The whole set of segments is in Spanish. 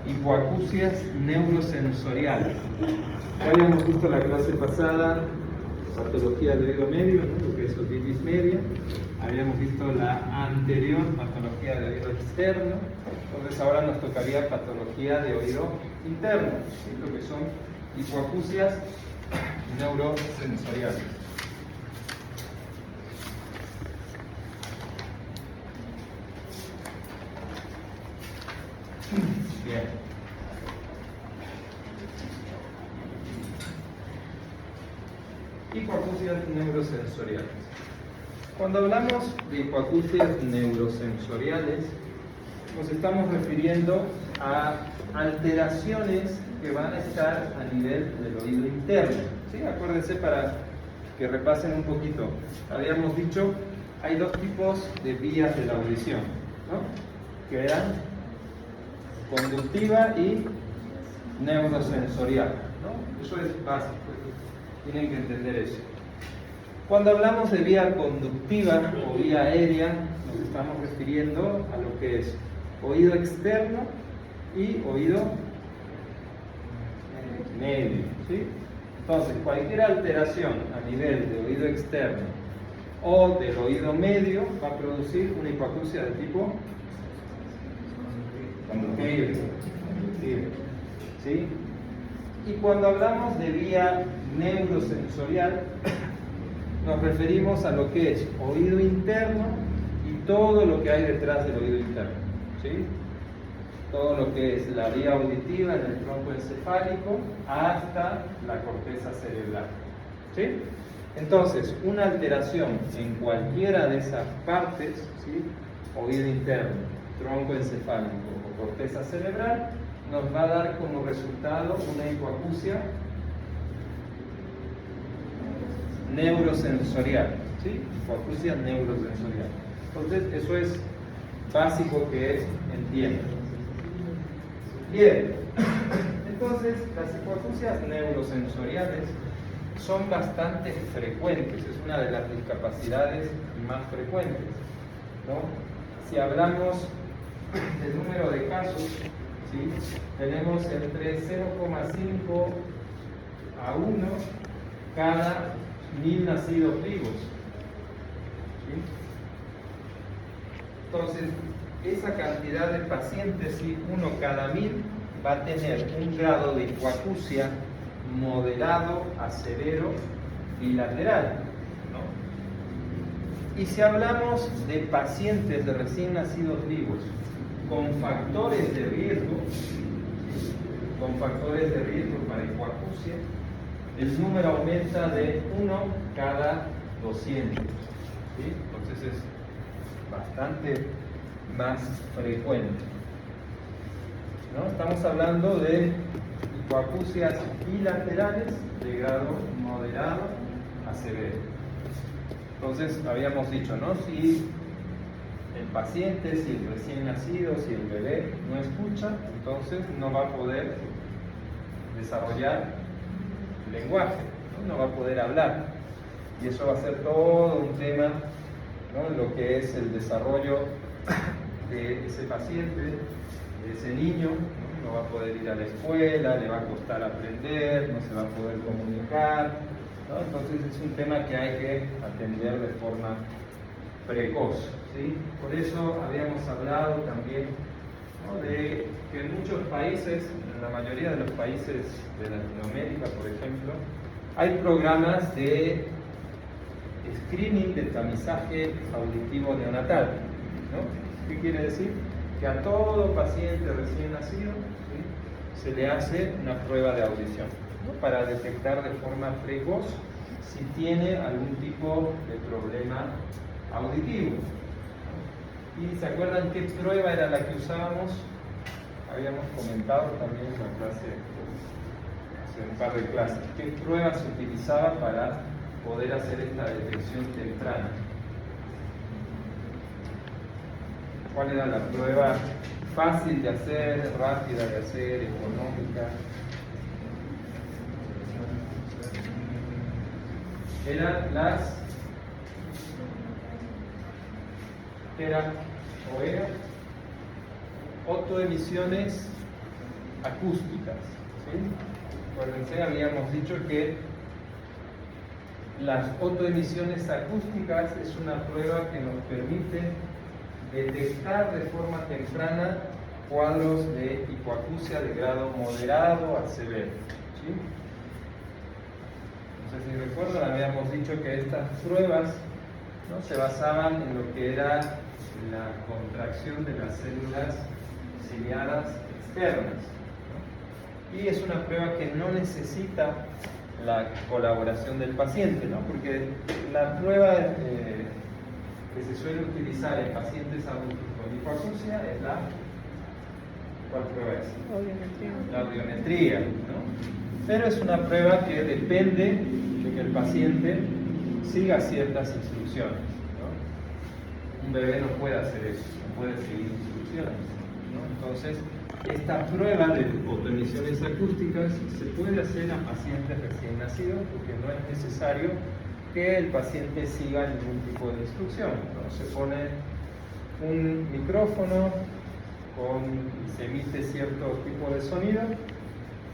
hipoacusias neurosensoriales. Ya habíamos visto la clase pasada patología del oído medio, ¿no? Lo que es otitis media. Habíamos visto la anterior patología de oído externo. Entonces ahora nos tocaría patología de oído interno, ¿sí? Lo que son hipoacusias neurosensoriales. Bien. Hipoacusias neurosensoriales. Cuando hablamos de hipoacusias neurosensoriales, nos estamos refiriendo a alteraciones que van a estar a nivel del oído interno. ¿Sí? Acuérdense para que repasen un poquito. Habíamos dicho, hay dos tipos de vías de la audición, ¿no? Que eran conductiva y neurosensorial, ¿no? Eso es básico, tienen que entender eso. Cuando hablamos de vía conductiva o vía aérea, nos estamos refiriendo a lo que es oído externo y oído medio, ¿sí? Entonces, cualquier alteración a nivel de oído externo o del oído medio va a producir una hipoacusia de tipo conductiva, ¿sí? Y cuando hablamos de vía neurosensorial, nos referimos a lo que es oído interno y todo lo que hay detrás del oído interno, ¿sí? Todo lo que es la vía auditiva en el tronco encefálico hasta la corteza cerebral, ¿sí? Entonces, una alteración en cualquiera de esas partes, ¿sí? Oído interno, tronco encefálico o corteza cerebral, nos va a dar como resultado una hipoacusia neurosensorial, ¿sí? Hipoacusia neurosensorial. Entonces, eso es básico que entiendan. Bien, entonces las hipoacusias neurosensoriales son bastante frecuentes, es una de las discapacidades más frecuentes, ¿no? Si hablamos del número de casos, ¿sí? Tenemos entre 0,5 a 1 cada 1000 nacidos vivos, ¿sí? Entonces, esa cantidad de pacientes, ¿sí? 1 cada 1000, va a tener un grado de hipoacusia moderado a severo bilateral, ¿no? Y si hablamos de pacientes de recién nacidos vivos con factores de riesgo, para hipoacusia, el número aumenta de 1 cada 200, ¿sí? Entonces es bastante más frecuente, ¿no? Estamos hablando de hipoacusias bilaterales de grado moderado a severo. Entonces habíamos dicho, ¿no? Si el paciente, si el recién nacido, si el bebé no escucha, entonces no va a poder desarrollar lenguaje, ¿no? No va a poder hablar. Y eso va a ser todo un tema, ¿no? Lo que es el desarrollo de ese paciente, de ese niño, ¿no? No va a poder ir a la escuela, le va a costar aprender, no se va a poder comunicar, ¿no? Entonces es un tema que hay que atender de forma precoz, ¿sí? Por eso habíamos hablado también, ¿no? De que en muchos países, en la mayoría de los países de Latinoamérica, por ejemplo, hay programas de screening, de tamizaje auditivo neonatal, ¿no? ¿Qué quiere decir? Que a todo paciente recién nacido, ¿sí? Se le hace una prueba de audición, ¿no? Para detectar de forma precoz si tiene algún tipo de problema auditivo. ¿Y se acuerdan qué prueba era la que usábamos? Habíamos comentado también en la clase, hace un par de clases, qué prueba se utilizaba para poder hacer esta detección temprana. ¿Cuál era la prueba fácil de hacer, rápida de hacer, económica? Eran las autoemisiones acústicas. ¿Sí? Acuérdense, habíamos dicho que las autoemisiones acústicas es una prueba que nos permite detectar de forma temprana cuadros de hipoacusia de grado moderado a severo. ¿Sí? No sé si recuerdan, habíamos dicho que estas pruebas, ¿no?, se basaban en lo que era la contracción de las células ciliadas externas, ¿no? Y es una prueba que no necesita la colaboración del paciente, ¿no? Porque la prueba que se suele utilizar en pacientes adultos con hipoacusia es la... ¿Cuál prueba es? Audiometría. La audiometría, ¿no? Pero es una prueba que depende de que el paciente siga ciertas instrucciones, ¿no? Un bebé no puede hacer eso, no puede seguir instrucciones, ¿no? Entonces, esta prueba de autoemisiones acústicas se puede hacer a pacientes recién nacidos porque no es necesario que el paciente siga ningún tipo de instrucción, ¿no? Se pone un micrófono se emite cierto tipo de sonido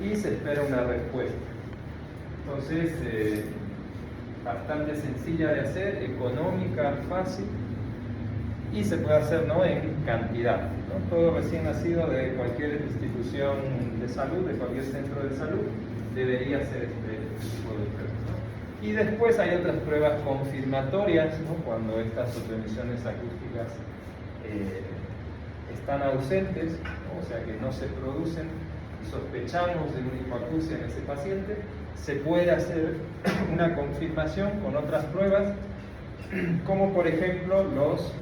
y se espera una respuesta. Entonces, bastante sencilla de hacer, económica, fácil, y se puede hacer, ¿no?, en cantidad, ¿no? Todo recién nacido de cualquier institución de salud, de cualquier centro de salud, debería hacer este tipo de pruebas, ¿no? Y después hay otras pruebas confirmatorias, ¿no?, cuando estas autoemisiones acústicas están ausentes, ¿no?, o sea que no se producen y sospechamos de una hipoacusia en ese paciente, se puede hacer una confirmación con otras pruebas, como por ejemplo los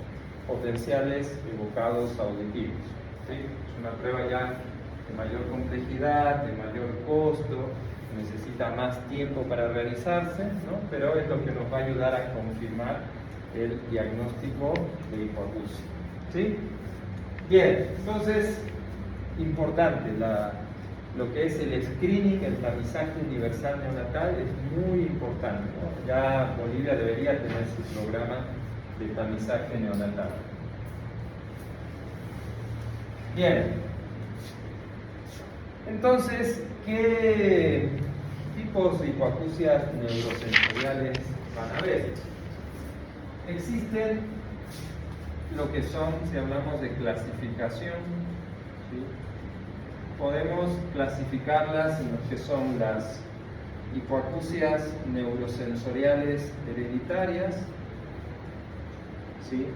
potenciales evocados auditivos. ¿Sí? Es una prueba ya de mayor complejidad, de mayor costo, necesita más tiempo para realizarse, ¿no?, pero es lo que nos va a ayudar a confirmar el diagnóstico de hipoacusia. ¿Sí? Bien, entonces, importante, lo que es el screening, el tamizaje universal neonatal es muy importante, ¿no? Ya Bolivia debería tener su programa de tamizaje neonatal. Bien, entonces, ¿qué tipos de hipoacusias neurosensoriales van a haber? Existen lo que son, si hablamos de clasificación, ¿sí?, podemos clasificarlas en lo que son las hipoacusias neurosensoriales hereditarias, ¿sí?,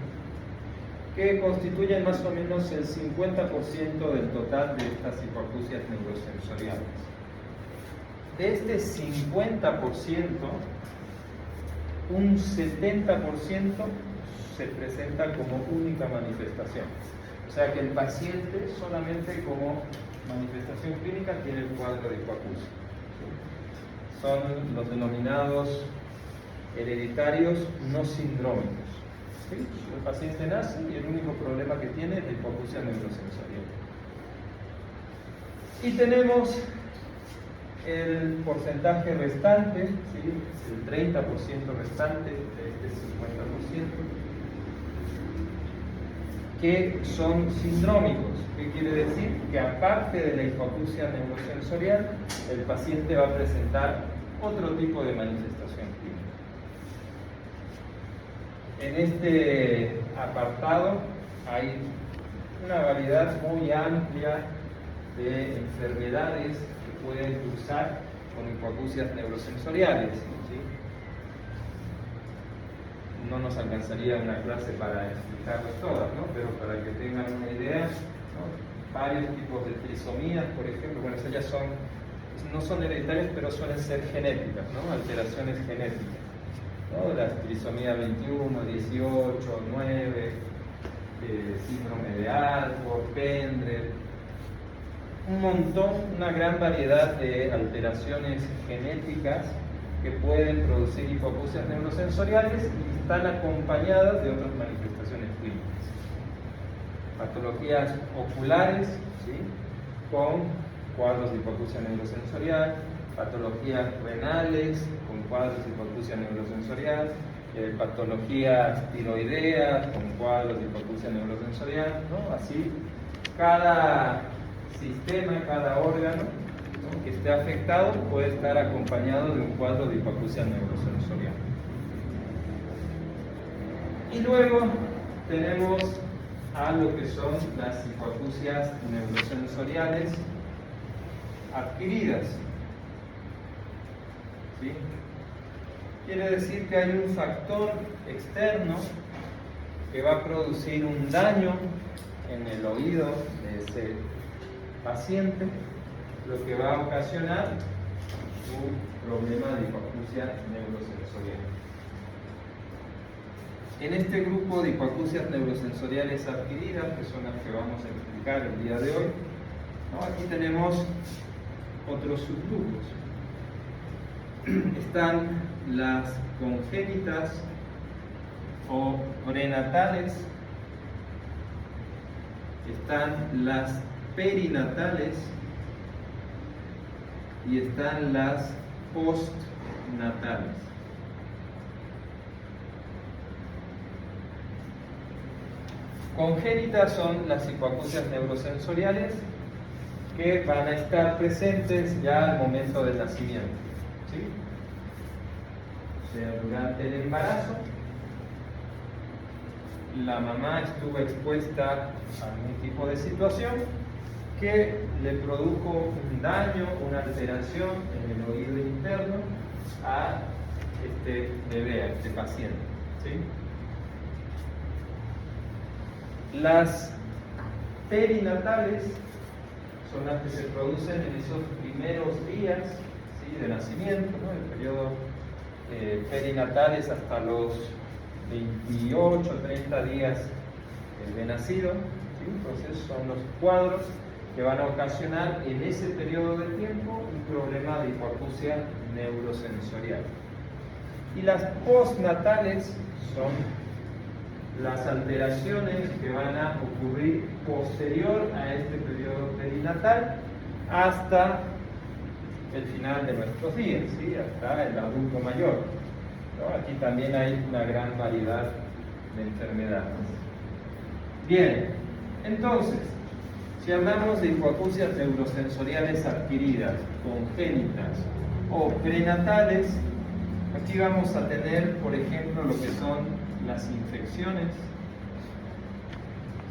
que constituyen más o menos el 50% del total de estas hipoacusias neurosensoriales. De este 50%, un 70% se presenta como única manifestación. O sea que el paciente solamente como manifestación clínica tiene el cuadro de hipoacusia. ¿Sí? Son los denominados hereditarios no sindrómicos. ¿Sí? El paciente nace y el único problema que tiene es la hipoacusia neurosensorial. Y tenemos el porcentaje restante, ¿sí?, el 30% restante de este 50%, que son sindrómicos. ¿Qué quiere decir? Que aparte de la hipoacusia neurosensorial, el paciente va a presentar otro tipo de manifestación clínica. En este apartado hay una variedad muy amplia de enfermedades que pueden cursar con hipoacusias neurosensoriales, ¿sí? No nos alcanzaría una clase para explicarlas todas, ¿no? Pero para que tengan una idea, ¿no?, varios tipos de trisomías, por ejemplo, bueno, esas ya no son hereditarias, pero suelen ser genéticas, ¿no?, alteraciones genéticas, ¿no?, las trisomías 21, 18, 9, síndrome de Alport, Pendred, un montón, una gran variedad de alteraciones genéticas que pueden producir hipoacusias neurosensoriales y están acompañadas de otras manifestaciones clínicas. Patologías oculares, ¿sí?, con cuadros de hipoacusia neurosensorial, patologías renales con cuadros de hipoacusia neurosensorial, patologías tiroideas con cuadros de hipoacusia neurosensorial, ¿no? Así, cada sistema, cada órgano, ¿no?, que esté afectado puede estar acompañado de un cuadro de hipoacusia neurosensorial. Y luego tenemos a lo que son las hipoacusias neurosensoriales adquiridas. ¿Sí? Quiere decir que hay un factor externo que va a producir un daño en el oído de ese paciente, lo que va a ocasionar un problema de hipoacusia neurosensorial. En este grupo de hipoacusias neurosensoriales adquiridas, que son las que vamos a explicar el día de hoy, ¿no?, aquí tenemos otros subgrupos. Están las congénitas o prenatales, están las perinatales y están las postnatales. Congénitas son las hipoacusias neurosensoriales que van a estar presentes ya al momento del nacimiento, ¿sí? O sea, durante el embarazo, la mamá estuvo expuesta a algún tipo de situación que le produjo un daño, una alteración en el oído interno a este bebé, a este paciente, ¿sí? Las perinatales son las que se producen en esos primeros días, ¿sí?, de nacimiento, ¿no? El periodo perinatal es hasta los 28 o 30 días de nacido, ¿sí? Entonces son los cuadros que van a ocasionar en ese periodo de tiempo un problema de hipoacusia neurosensorial. Y las postnatales son las alteraciones que van a ocurrir posterior a este periodo perinatal hasta el final de nuestros días, ¿sí?, hasta el adulto mayor, ¿no? Aquí también hay una gran variedad de enfermedades. Bien, entonces, si hablamos de hipoacusias neurosensoriales adquiridas, congénitas o prenatales, aquí vamos a tener, por ejemplo, lo que son las infecciones,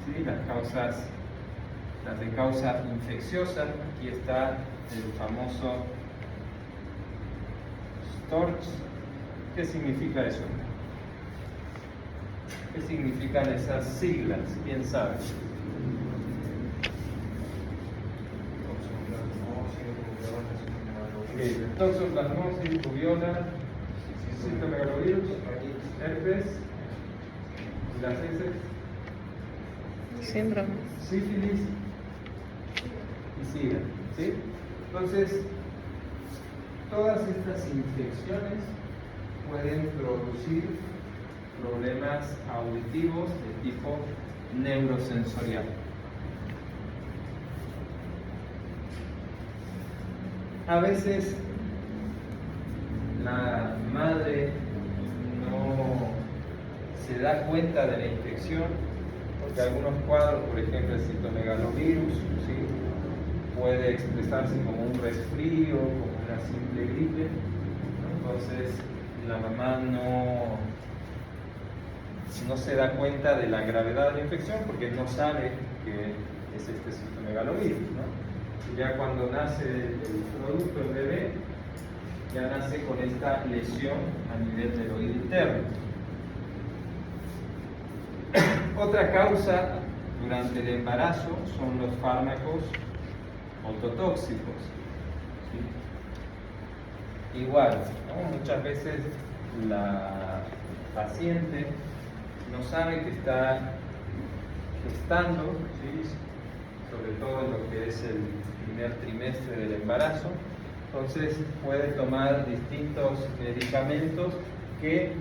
¿sí?, las de causa infecciosa. Aquí está el famoso STORCH. ¿Qué significa eso? ¿Qué significan esas siglas? ¿Quién sabe? Toxoplasmosis, rubiola, citomegalovirus, herpes, las heces, síndrome, sífilis y SIDA, ¿sí? Entonces, todas estas infecciones pueden producir problemas auditivos de tipo neurosensorial. A veces la madre no se da cuenta de la infección, porque algunos cuadros, por ejemplo el citomegalovirus, ¿sí?, puede expresarse como un resfrío, como una simple gripe. Entonces la mamá no se da cuenta de la gravedad de la infección porque no sabe que es este citomegalovirus, ¿no? Y ya cuando nace el producto, el bebé, ya nace con esta lesión a nivel del oído interno. Otra causa durante el embarazo son los fármacos ototóxicos, ¿sí? Igual, ¿no? Muchas veces la paciente no sabe que está gestando, ¿sí?, sobre todo en lo que es el primer trimestre del embarazo. Entonces puede tomar distintos medicamentos que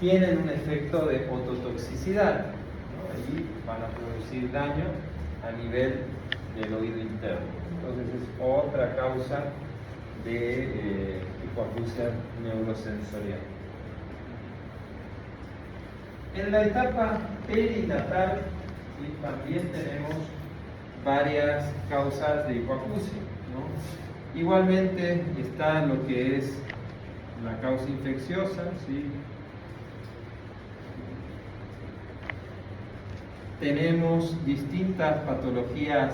tienen un efecto de ototoxicidad, ¿no? Y van a producir daño a nivel del oído interno. Entonces es otra causa de hipoacusia neurosensorial. En la etapa perinatal, ¿sí?, también tenemos varias causas de hipoacusia, ¿no? Igualmente está lo que es la causa infecciosa, ¿sí? Tenemos distintas patologías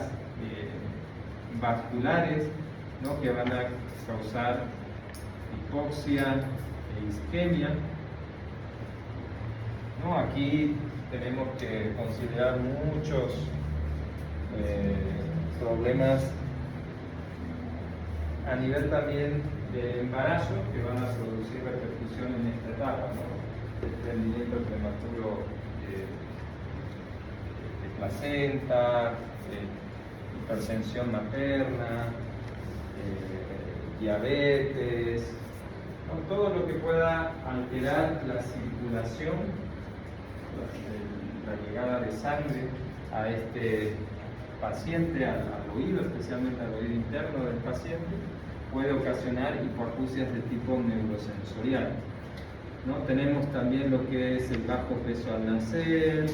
vasculares, ¿no? Que van a causar hipoxia e isquemia, ¿no? Aquí tenemos que considerar muchos problemas a nivel también de embarazo que van a producir repercusión en esta etapa, ¿no? Desprendimiento prematuro de placenta, hipertensión materna, diabetes, ¿no? Todo lo que pueda alterar la circulación, la llegada de sangre a este paciente, al oído, especialmente al oído interno del paciente, puede ocasionar hipoacusias de tipo neurosensorial, ¿no? Tenemos también lo que es el bajo peso al nacer,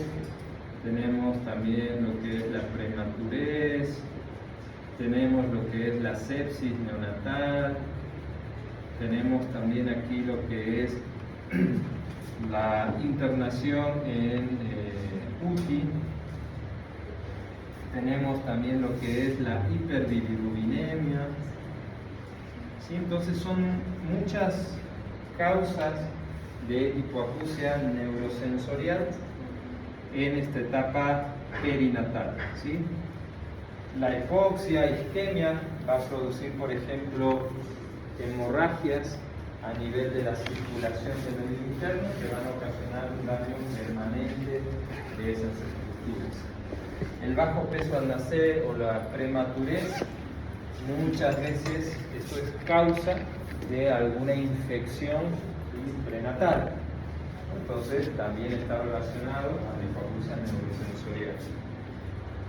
tenemos también lo que es la prematurez, tenemos lo que es la sepsis neonatal, tenemos también aquí lo que es la internación en UTI, tenemos también lo que es la hiperbilirubinemia, ¿sí? Entonces son muchas causas de hipoacusia neurosensorial en esta etapa perinatal, ¿sí? La hipoxia, isquemia va a producir, por ejemplo, hemorragias a nivel de la circulación del oído interno que van a ocasionar un daño permanente de esas estructuras. El bajo peso al nacer o la prematurez, muchas veces esto es causa de alguna infección prenatal. Entonces también está relacionado a la hipoacusia neurosensorial.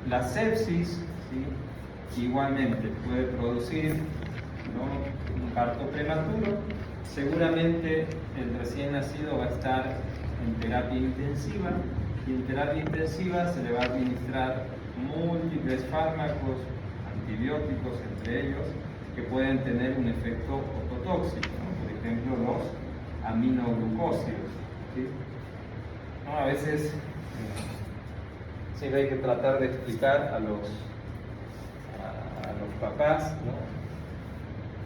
La sepsis, ¿sí? Igualmente puede producir, ¿no?, un parto prematuro. Seguramente el recién nacido va a estar en terapia intensiva y en terapia intensiva se le va a administrar múltiples fármacos, antibióticos entre ellos, que pueden tener un efecto ototóxico, ¿no? Por ejemplo los aminoglucósidos, ¿sí? ¿No? A veces siempre hay que tratar de explicar a los papás, ¿no?,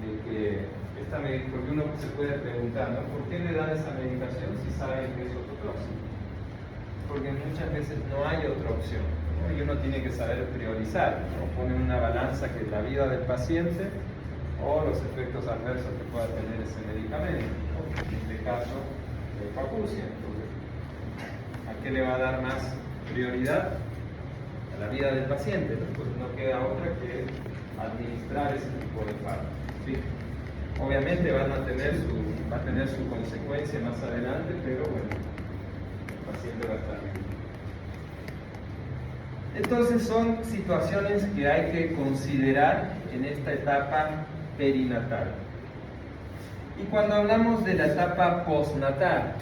de que esta medicación, porque uno se puede preguntar, ¿no?, ¿por qué le dan esa medicación si saben que es ototóxico? Porque muchas veces no hay otra opción, ¿no? Y uno tiene que saber priorizar, ¿no? Poner una balanza que es la vida del paciente o los efectos adversos que pueda tener ese medicamento, ¿no? En este caso, la hipoacusia. Entonces, ¿a qué le va a dar más prioridad? A la vida del paciente, ¿no? Pues no queda otra que administrar ese tipo de fármacos, ¿sí? Obviamente va a tener su consecuencia más adelante, pero bueno, el paciente va a estar bien. Entonces son situaciones que hay que considerar en esta etapa perinatal. Y cuando hablamos de la etapa postnatal,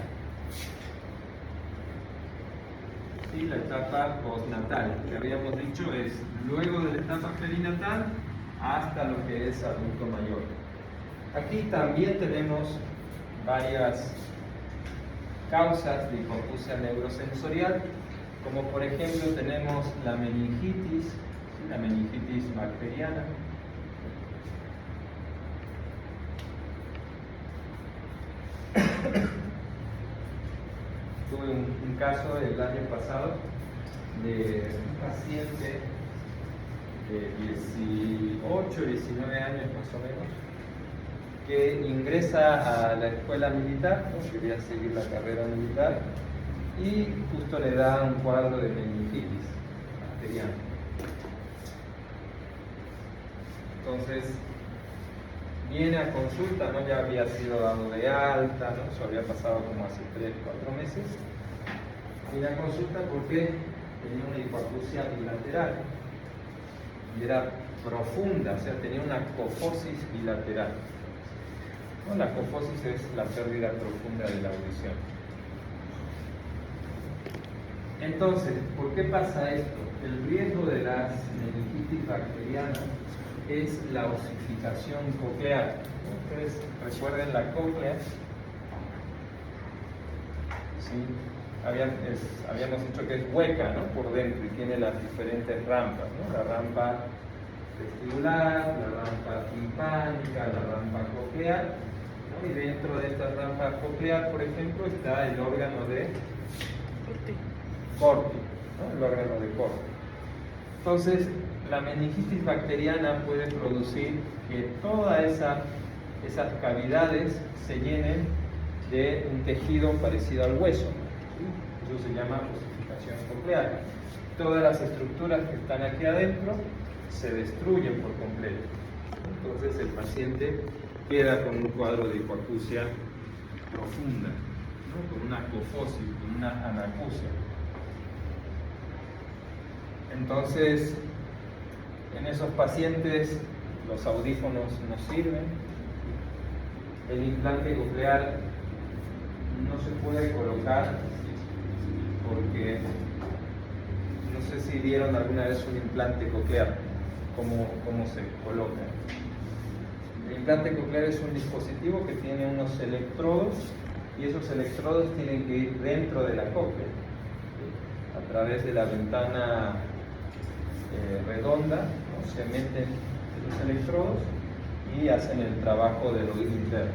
¿sí?, la etapa postnatal, que habíamos dicho es luego de la etapa perinatal hasta lo que es adulto mayor. Aquí también tenemos varias causas de hipoacusia neurosensorial, como por ejemplo tenemos la meningitis, ¿sí?, la meningitis bacteriana. Tuve un caso el año pasado de un paciente de 18, 19 años más o menos, que ingresa a la escuela militar, ¿no?, quería seguir la carrera militar, y justo le da un cuadro de meningitis bacteriana. Entonces viene a consulta, ¿no?, ya había sido dado de alta, ¿no?, eso había pasado como hace 3, 4 meses. Viene a consulta porque tenía una hipoacusia bilateral y era profunda, o sea, tenía una cofosis bilateral. ¿No? La cofosis es la pérdida profunda de la audición. Entonces, ¿por qué pasa esto? El riesgo de las meningitis meningitis bacteriana es la osificación coclear. Ustedes recuerden la cóclea. ¿Sí? Habíamos dicho que es hueca, ¿no? Por dentro y tiene las diferentes rampas, ¿no? La rampa vestibular, la rampa timpánica, la rampa coclear, ¿no? Y dentro de esta rampa coclear, por ejemplo, está el órgano de Corti, ¿no? El órgano de Corti. Entonces, la meningitis bacteriana puede producir que todas esas cavidades se llenen de un tejido parecido al hueso. ¿Sí? Eso se llama osificación coclear. Todas las estructuras que están aquí adentro se destruyen por completo. Entonces el paciente queda con un cuadro de hipoacusia profunda, ¿no? Con una apofosis, con una anacusia. Entonces, en esos pacientes los audífonos no sirven, el implante coclear no se puede colocar porque no sé si vieron alguna vez un implante coclear, cómo se coloca. El implante coclear es un dispositivo que tiene unos electrodos y esos electrodos tienen que ir dentro de la cóclea, a través de la ventana redonda, ¿no? Se meten los electrodos y hacen el trabajo del oído interno.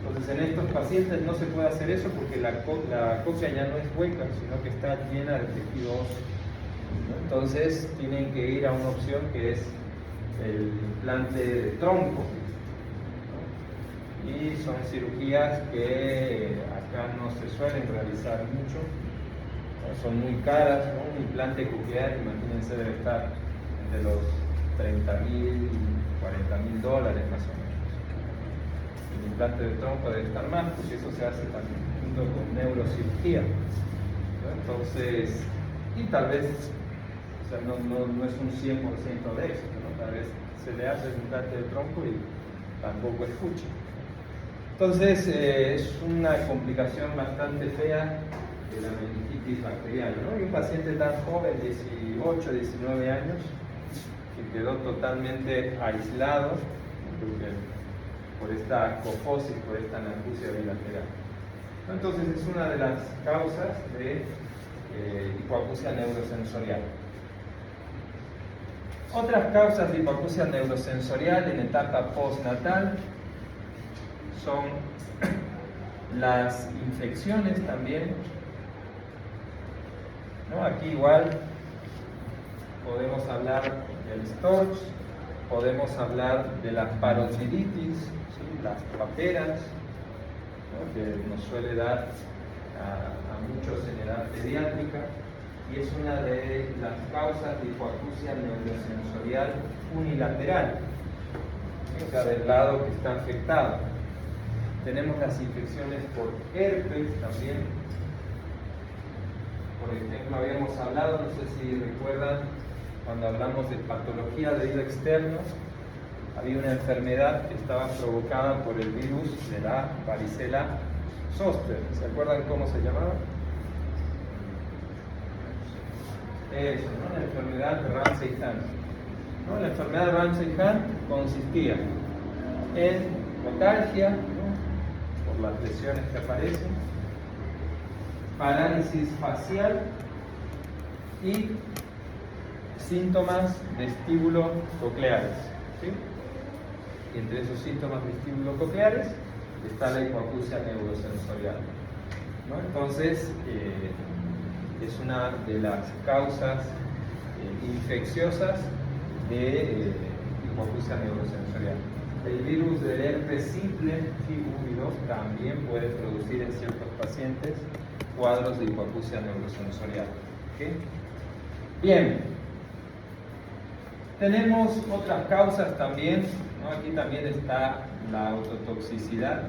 Entonces en estos pacientes no se puede hacer eso porque la cóclea ya no es hueca, sino que está llena de tejido óseo. Entonces tienen que ir a una opción que es el implante de tronco, ¿no? Y son cirugías que acá no se suelen realizar mucho, ¿no? Son muy caras, ¿no? Un implante coclear, imagínense, debe estar entre los $30.000 y $40.000 más o menos. El implante de tronco debe estar más, porque eso se hace también junto con neurocirugía, ¿no? Entonces, y tal vez, o sea, no es un 100% de éxito, ¿no? Tal vez se le hace el implante de tronco y tampoco escucha. Entonces, es una complicación bastante fea de la meningitis bacteriana, ¿no? Y un paciente tan joven, 18, 19 años, que quedó totalmente aislado, ¿no? Por esta apofosis, por esta anacusia bilateral. Entonces, es una de las causas de hipoacusia neurosensorial. Otras causas de hipoacusia neurosensorial en etapa postnatal son las infecciones también, ¿no? Aquí igual podemos hablar del Storch, podemos hablar de las parotiditis, ¿sí? Las paperas, ¿no? Que nos suele dar a muchos en edad pediátrica, y es una de las causas de hipoacusia neurosensorial unilateral, o sea, del lado que está afectado. Tenemos las infecciones por herpes también. Por ejemplo, habíamos hablado, no sé si recuerdan, cuando hablamos de patología de oído externo, había una enfermedad que estaba provocada por el virus de la varicela zoster. ¿Se acuerdan cómo se llamaba? Eso, ¿no? La enfermedad de Ramsay-Hunt, ¿no? La enfermedad de Ramsay-Hunt consistía en notalgia, ¿no? Por las lesiones que aparecen, parálisis facial y síntomas vestíbulo-cocleares, ¿sí? Y entre esos síntomas vestíbulo-cocleares está la hipoacusia neurosensorial, ¿no? Entonces, es una de las causas infecciosas de hipoacusia neurosensorial. El virus del herpes simple, FIV1 también puede producir en ciertos pacientes cuadros de hipoacusia neurosensorial. ¿Okay? Bien, tenemos otras causas también, ¿no? Aquí también está la autotoxicidad,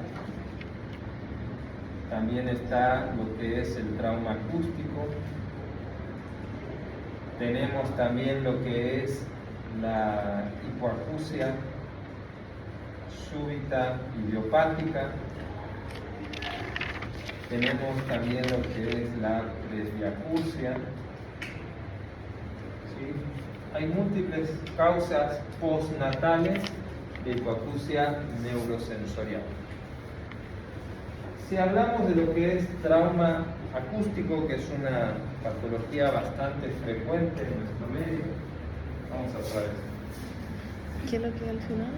también está lo que es el trauma acústico, tenemos también lo que es la hipoacusia súbita idiopática, tenemos también lo que es la presbiacusia, ¿sí? hay múltiples causas postnatales de hipoacusia neurosensorial. Si hablamos de lo que es trauma acústico, que es una patología bastante frecuente en nuestro medio, vamos a traer. ¿Qué es lo que al final?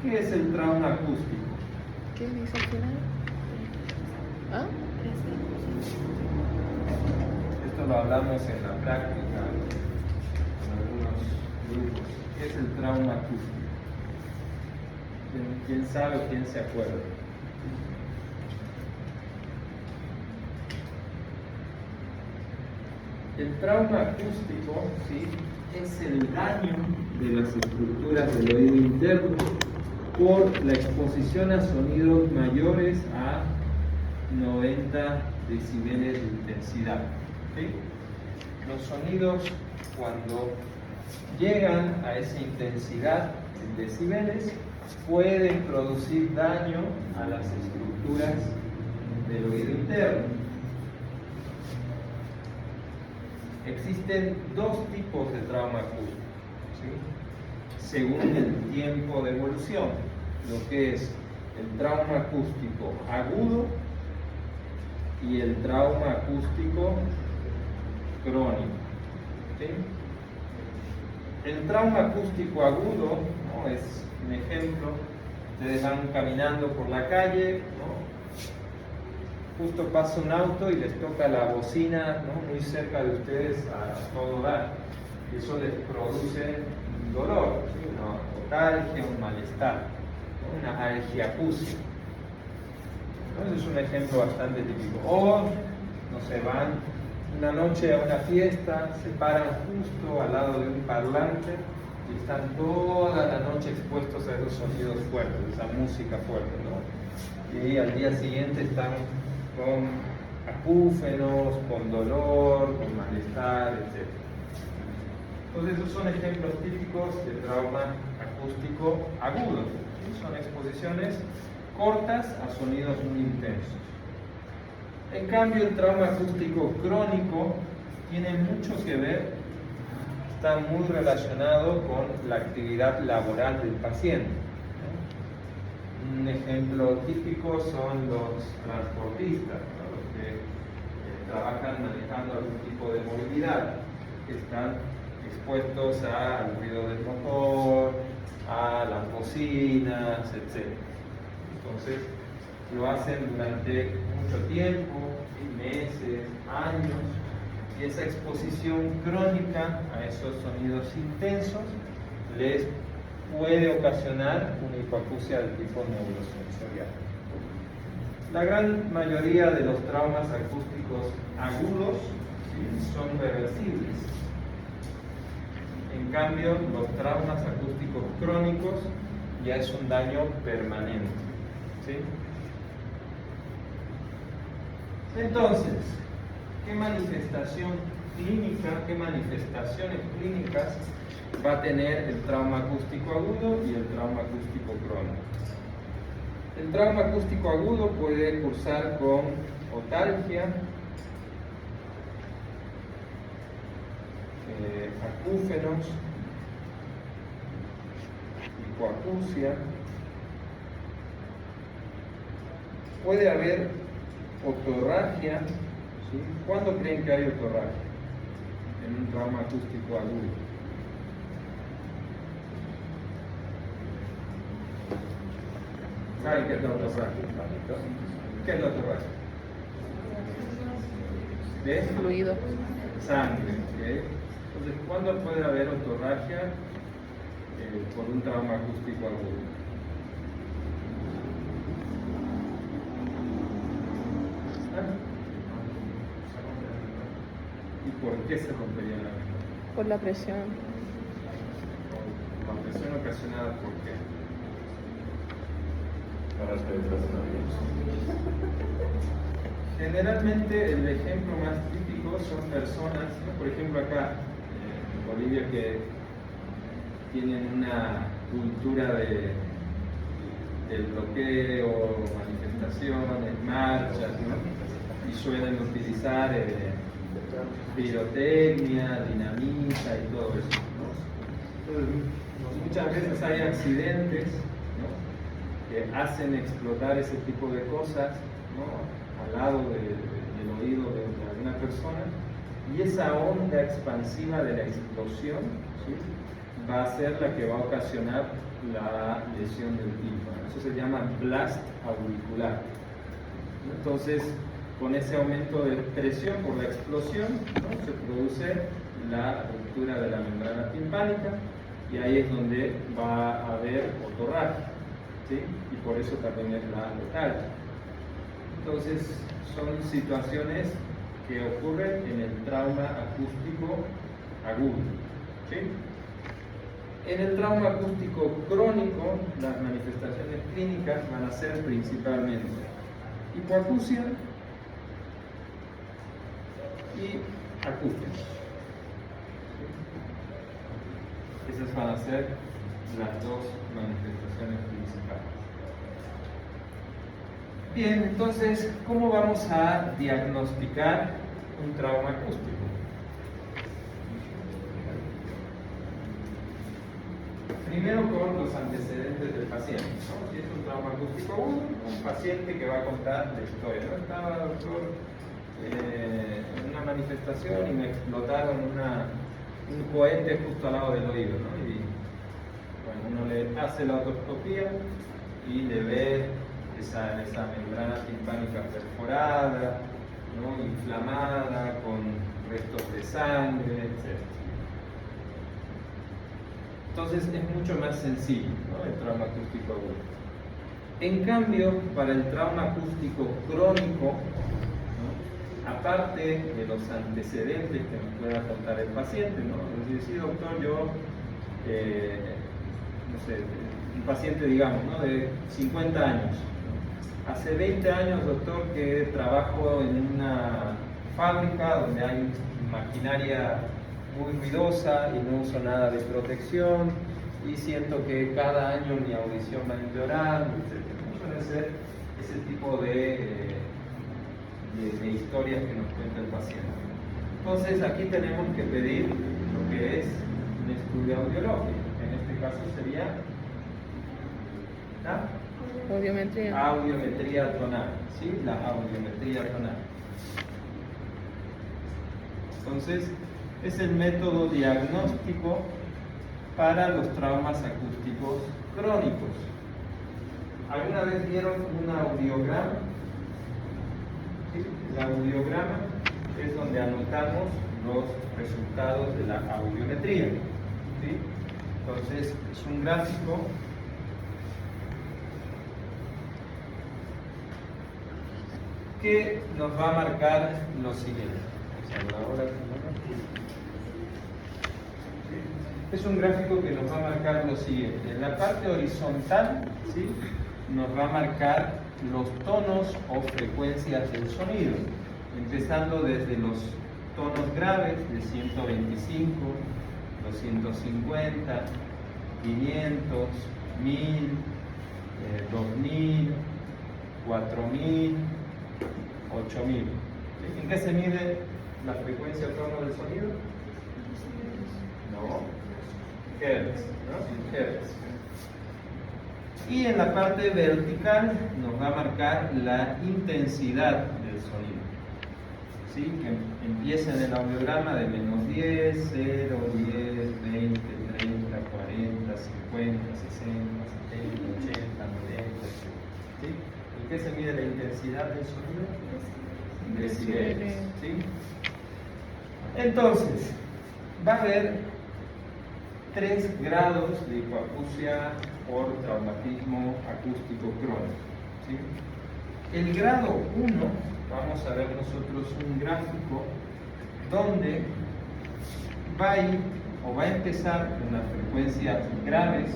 ¿Qué es el trauma acústico? ¿Qué dice al final? ¿Ah? Esto lo hablamos en la práctica, en algunos grupos. ¿Qué es el trauma acústico? ¿Quién sabe o quién se acuerda? El trauma acústico, ¿sí?, es el daño de las estructuras del oído interno por la exposición a sonidos mayores a 90 decibeles de intensidad. ¿Sí? Los sonidos, cuando llegan a esa intensidad en decibeles, pueden producir daño a las estructuras del oído interno. Existen dos tipos de trauma acústico, ¿sí?, según el tiempo de evolución, lo que es el trauma acústico agudo y el trauma acústico crónico. ¿Sí? El trauma acústico agudo, ¿no?, es un ejemplo. Ustedes van caminando por la calle, ¿no?, justo pasa un auto y les toca la bocina, ¿no?, muy cerca de ustedes a todo dar. Y eso les produce un dolor, ¿sí?, una otalgia, un malestar, ¿no?, una algiacusia. Entonces es un ejemplo bastante típico. O, no sé, van una noche a una fiesta, se paran justo al lado de un parlante y están toda la noche expuestos a esos sonidos fuertes, esa música fuerte, ¿no? Y al día siguiente están con acúfenos, con dolor, con malestar, etc. Entonces esos son ejemplos típicos de trauma acústico agudo, ¿sí? Son exposiciones cortas a sonidos muy intensos. En cambio, el trauma acústico crónico tiene mucho que ver, está muy relacionado con la actividad laboral del paciente, ¿no? Un ejemplo típico son los transportistas, ¿no?, los que trabajan manejando algún tipo de movilidad, que están expuestos al ruido del motor, a las bocinas, etc. Entonces, lo hacen durante mucho tiempo, meses, años, y esa exposición crónica a esos sonidos intensos les puede ocasionar una hipoacusia del tipo neurosensorial. La gran mayoría de los traumas acústicos agudos, ¿sí?, son reversibles. En cambio, los traumas acústicos crónicos ya es un daño permanente, ¿sí? Entonces, ¿qué manifestación clínica, qué manifestaciones clínicas va a tener el trauma acústico agudo y el trauma acústico crónico? El trauma acústico agudo puede cursar con otalgia, acúfenos, hipoacusia. Puede haber otorragia, ¿sí? ¿Cuándo creen que hay otorragia en un trauma acústico agudo? ¿Saben qué es la otorragia? ¿Qué es la otorragia? ¿De? Fluido. Sangre, ¿ok? Entonces, ¿cuándo puede haber otorragia por un trauma acústico agudo? ¿Y por qué se rompería la vena? Por la presión. La presión ocasionada por qué? Para las penetraciones. Generalmente el ejemplo más típico son personas, ¿no?, por ejemplo acá en Bolivia, que tienen una cultura del bloqueo, manifestaciones, marchas, ¿no?, y suelen utilizar pirotecnia, dinamita y todo eso, ¿no? Entonces, muchas veces hay accidentes, ¿no?, que hacen explotar ese tipo de cosas, ¿no?, al lado del oído de alguna persona, y esa onda expansiva de la explosión, ¿sí?, va a ser la que va a ocasionar la lesión del tímpano. Eso se llama blast auricular. Entonces, con ese aumento de presión por la explosión, ¿no?, se produce la ruptura de la membrana timpánica, y ahí es donde va a haber otorragia, ¿sí?, y por eso también es la letal. Entonces, son situaciones que ocurren en el trauma acústico agudo, ¿sí? En el trauma acústico crónico, las manifestaciones clínicas van a ser principalmente hipoacusia y acústica. Esas van a ser las dos manifestaciones principales. Bien, entonces, ¿cómo vamos a diagnosticar un trauma acústico? Primero con los antecedentes del paciente, ¿no? Si es un trauma acústico agudo, un paciente que va a contar la historia, ¿no? Estaba, doctor, en una manifestación y me explotaron un cohete justo al lado del oído, ¿no? Y bueno, uno le hace la otoscopía y le ve esa membrana timpánica perforada, ¿no?, inflamada, con restos de sangre, etc. Entonces es mucho más sencillo, ¿no?, el trauma acústico agudo. En cambio, para el trauma acústico crónico, ¿no?, aparte de los antecedentes que nos pueda contar el paciente, ¿no?, es decir, sí, doctor, yo, no sé, un paciente, digamos, ¿no?, de 50 años. Hace 20 años, doctor, que trabajo en una fábrica donde hay maquinaria muy ruidosa y no uso nada de protección y siento que cada año mi audición va empeorando, etc. Suele ser ese tipo de historias que nos cuenta el paciente. Entonces aquí tenemos que pedir lo que es un estudio audiológico, que en este caso sería la audiometría tonal, ¿sí? La audiometría tonal. Entonces, es el método diagnóstico para los traumas acústicos crónicos. ¿Alguna vez vieron un audiograma? ¿Sí? El audiograma es donde anotamos los resultados de la audiometría, ¿sí? Entonces, es un gráfico que nos va a marcar lo siguiente. Es un gráfico que nos va a marcar lo siguiente. En la parte horizontal, ¿sí?, nos va a marcar los tonos o frecuencias del sonido, empezando desde los tonos graves de 125, 250, 500, 1000, 2000, 4000, 8000. ¿En qué se mide la frecuencia o tono del sonido? No, hertz, ¿no? Hertz. Y en la parte vertical nos va a marcar la intensidad del sonido, ¿sí?, que empieza en el audiograma de -10, 0, 10, 20, 30, 40, 50, 60, 70, 80, 90, ¿sí? ¿En qué se mide la intensidad del sonido? Decibeles, ¿sí? Entonces, va a haber 3 grados de hipoacusia por traumatismo acústico crónico, ¿sí? El grado 1, vamos a ver nosotros un gráfico donde va a ir o va a empezar con las frecuencias graves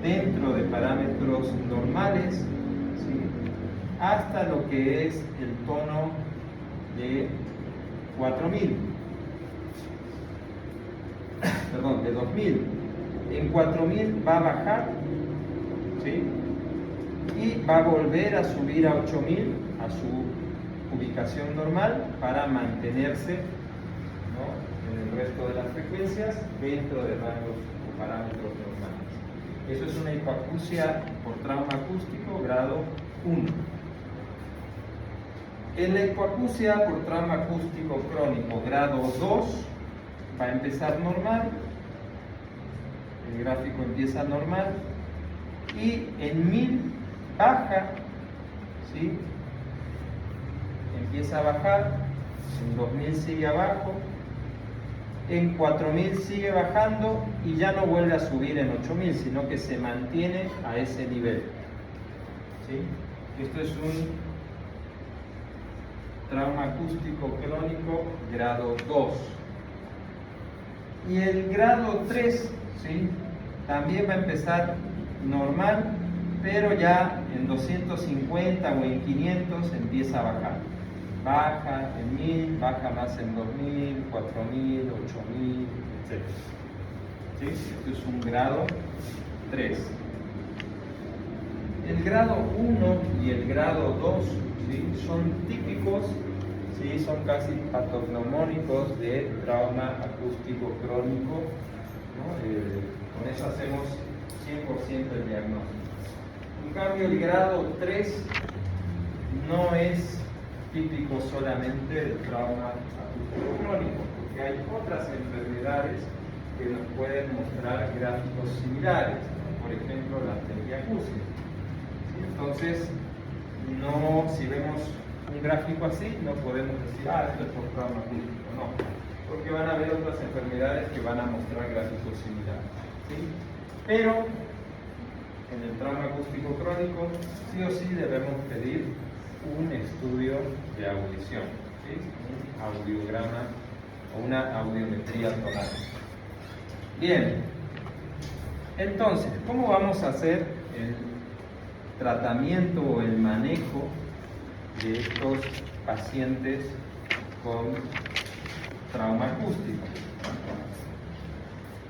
dentro de parámetros normales, ¿sí?, hasta lo que es el tono de 4000, perdón, de 2000. En 4000 va a bajar, ¿sí?, y va a volver a subir a 8000, a su ubicación normal, para mantenerse el resto de las frecuencias dentro de rangos o parámetros normales. Eso es una hipoacusia por trauma acústico grado 1. En la hipoacusia por trauma acústico crónico grado 2 va a empezar normal, el gráfico empieza normal y en 1000 baja, ¿sí? Empieza a bajar, en 2000 sigue abajo, en 4000 sigue bajando y ya no vuelve a subir en 8000, sino que se mantiene a ese nivel, ¿sí? Esto es un trauma acústico crónico grado 2. Y el grado 3, ¿sí? También va a empezar normal, pero ya en 250 o en 500 empieza a bajar. Baja en 1000, baja más en 2000, 4000, 8000, etc. ¿Sí? Esto es un grado 3. El grado 1 y el grado 2, ¿sí? Son típicos, ¿sí? Son casi patognomónicos de trauma acústico crónico, ¿no? Con eso hacemos 100% el diagnóstico. En cambio, el grado 3 no es típico solamente del trauma acústico crónico, porque hay otras enfermedades que nos pueden mostrar gráficos similares, ¿no? Por ejemplo, la teniacusia. Entonces, no, si vemos un gráfico así, no podemos decir, esto es por trauma acústico, no, porque van a haber otras enfermedades que van a mostrar gráficos similares, ¿sí? Pero en el trauma acústico crónico, sí o sí debemos pedir un estudio de audición, ¿sí? Un audiograma o una audiometría tonal. Bien, entonces, ¿cómo vamos a hacer el tratamiento o el manejo de estos pacientes con trauma acústico?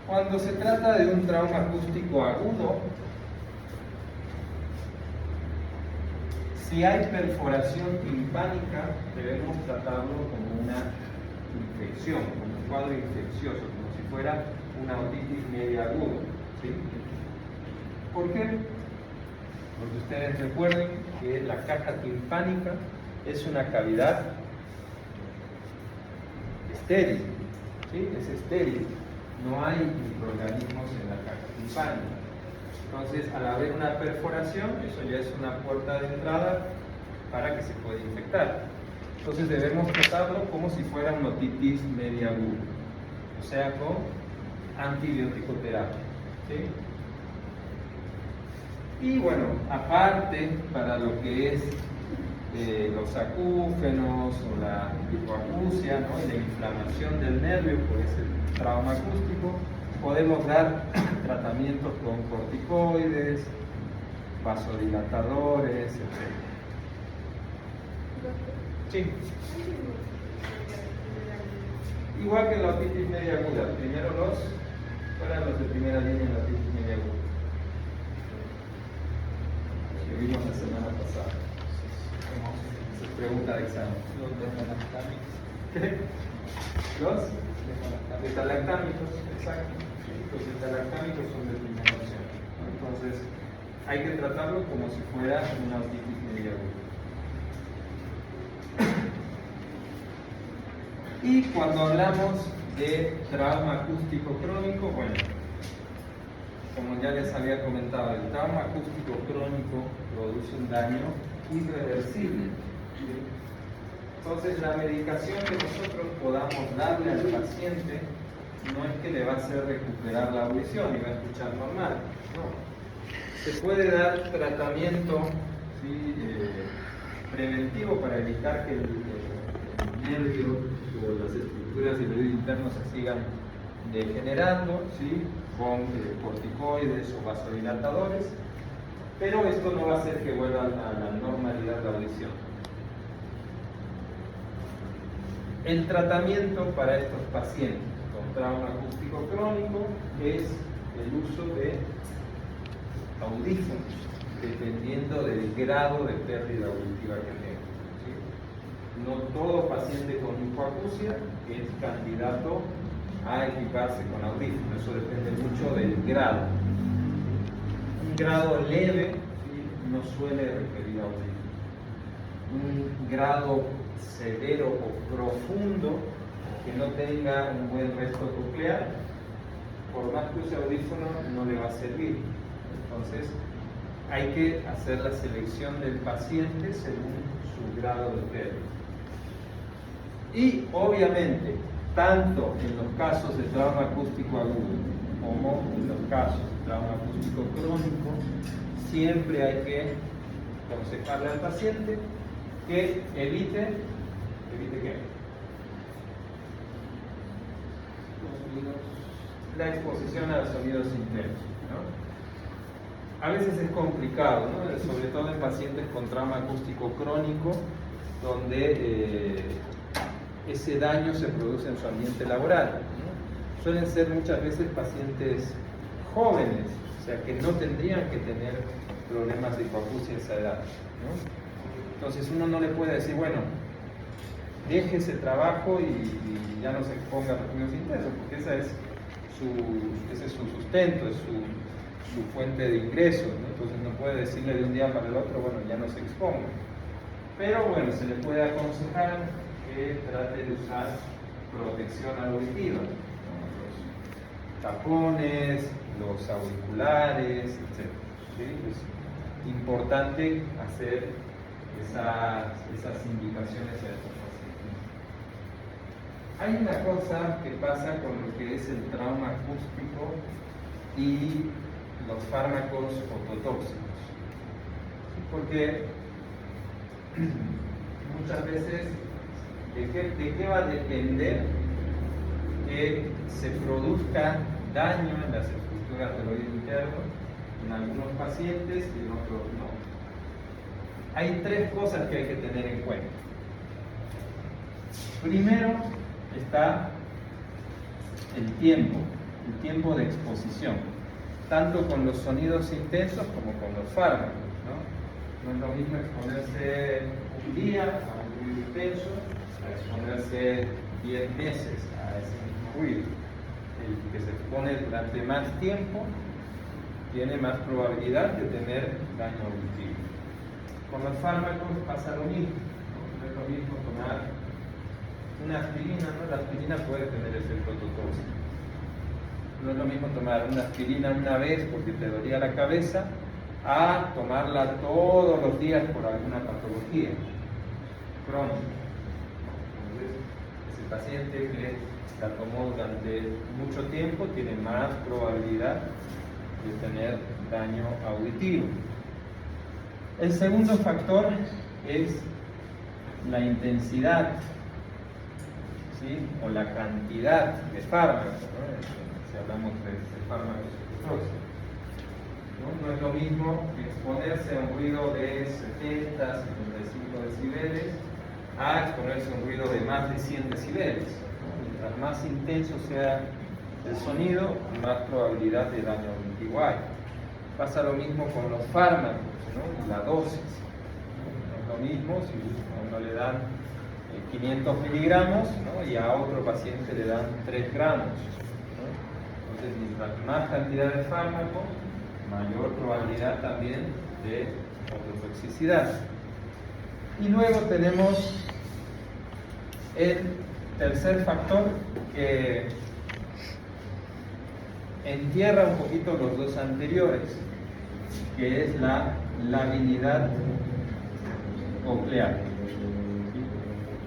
Cuando se trata de un trauma acústico agudo, si hay perforación timpánica, debemos tratarlo como una infección, como un cuadro infeccioso, como si fuera una otitis media aguda, ¿sí? ¿Por qué? Porque ustedes recuerden que la caja timpánica es una cavidad estéril, ¿sí? Es estéril, no hay microorganismos en la caja timpánica. Entonces, al haber una perforación, eso ya es una puerta de entrada para que se pueda infectar. Entonces debemos tratarlo como si fuera una otitis media aguda, o sea, con antibiótico terapia, ¿sí? Y bueno, aparte, para lo que es los acúfenos o la hipoacusia, ¿no? Y la inflamación del nervio por ese trauma acústico, podemos dar tratamientos con corticoides, vasodilatadores, etc. Sí. Igual que en la otitis media aguda, primero fueran los de primera línea en la otitis media aguda. Que vimos la semana pasada. Pregunta de examen. Los beta-lactámicos. ¿Qué? Los beta-lactámicos, exacto. Los beta-lactámicos son de primera opción. Entonces, hay que tratarlo como si fuera una otitis media aguda. Y cuando hablamos de trauma acústico crónico, bueno, como ya les había comentado, el trauma acústico crónico produce un daño irreversible. Entonces, la medicación que nosotros podamos darle al paciente no es que le va a hacer recuperar la audición y va a escuchar normal, no. Se puede dar tratamiento, ¿sí? Preventivo para evitar que el nervio o las estructuras del oído interno se sigan degenerando, ¿sí? Con corticoides o vasodilatadores, pero esto no va a hacer que vuelva a la normalidad de audición. El tratamiento para estos pacientes con trauma acústico crónico es el uso de audífonos, dependiendo del grado de pérdida auditiva que tenga, ¿sí? No todo paciente con hipoacusia es candidato a equiparse con audífonos. Eso depende mucho del grado. Un grado leve no suele requerir audífonos. Un grado severo o profundo que no tenga un buen resto coclear, por más que use audífono, no le va a servir. Entonces, hay que hacer la selección del paciente según su grado de pérdida. Y obviamente, tanto en los casos de trauma acústico agudo como en los casos de trauma acústico crónico, siempre hay que aconsejarle al paciente que evite ¿qué? La exposición a los sonidos intensos, ¿no? A veces es complicado, ¿no? Sobre todo en pacientes con trauma acústico crónico, donde ese daño se produce en su ambiente laboral, ¿no? Suelen ser muchas veces pacientes jóvenes, o sea que no tendrían que tener problemas de hipoacusia a esa edad, ¿no? Entonces uno no le puede decir, bueno, deje ese trabajo y ya no se exponga a los sonidos intensos, porque ese es su sustento, es su fuente de ingresos, ¿no? Entonces no puede decirle de un día para el otro, bueno, ya no se exponga. Pero bueno, se le puede aconsejar que trate de usar protección auditiva, ¿no? Los tapones, los auriculares, etc. ¿Sí? Es importante hacer esas indicaciones a estos pacientes. Hay una cosa que pasa con lo que es el trauma acústico y los fármacos ototóxicos, porque muchas veces de qué va a depender que se produzca daño en las estructuras del oído interno en algunos pacientes y en otros no. Hay tres cosas que hay que tener en cuenta. Primero está el tiempo de exposición, tanto con los sonidos intensos como con los fármacos, ¿no? No es lo mismo exponerse un día a un ruido intenso a exponerse 10 meses a ese mismo ruido. El que se expone durante más tiempo tiene más probabilidad de tener daño auditivo. Con los fármacos pasa lo mismo, ¿no? No es lo mismo tomar una aspirina, ¿no? La aspirina puede tener efecto ototóxico. No es lo mismo tomar una aspirina una vez porque te dolía la cabeza a tomarla todos los días por alguna patología crónica. Entonces, ese paciente que la tomó durante mucho tiempo tiene más probabilidad de tener daño auditivo. El segundo factor es la intensidad, ¿sí? O la cantidad de fármacos, ¿no? Si hablamos de fármacos tóxicos. No es lo mismo exponerse a un ruido de 70, 75 decibeles a exponerse a un ruido de más de 100 decibeles. ¿No? Mientras más intenso sea el sonido, más probabilidad de daño auditivo hay. Pasa lo mismo con los fármacos, ¿no? Y la dosis. No es lo mismo si a uno le dan 500 miligramos, ¿no? Y a otro paciente le dan 3 gramos. ¿No? Entonces, mientras más cantidad de fármaco, mayor probabilidad también de ototoxicidad. Y luego tenemos el tercer factor que entierra un poquito los dos anteriores, que es la labilidad coclear.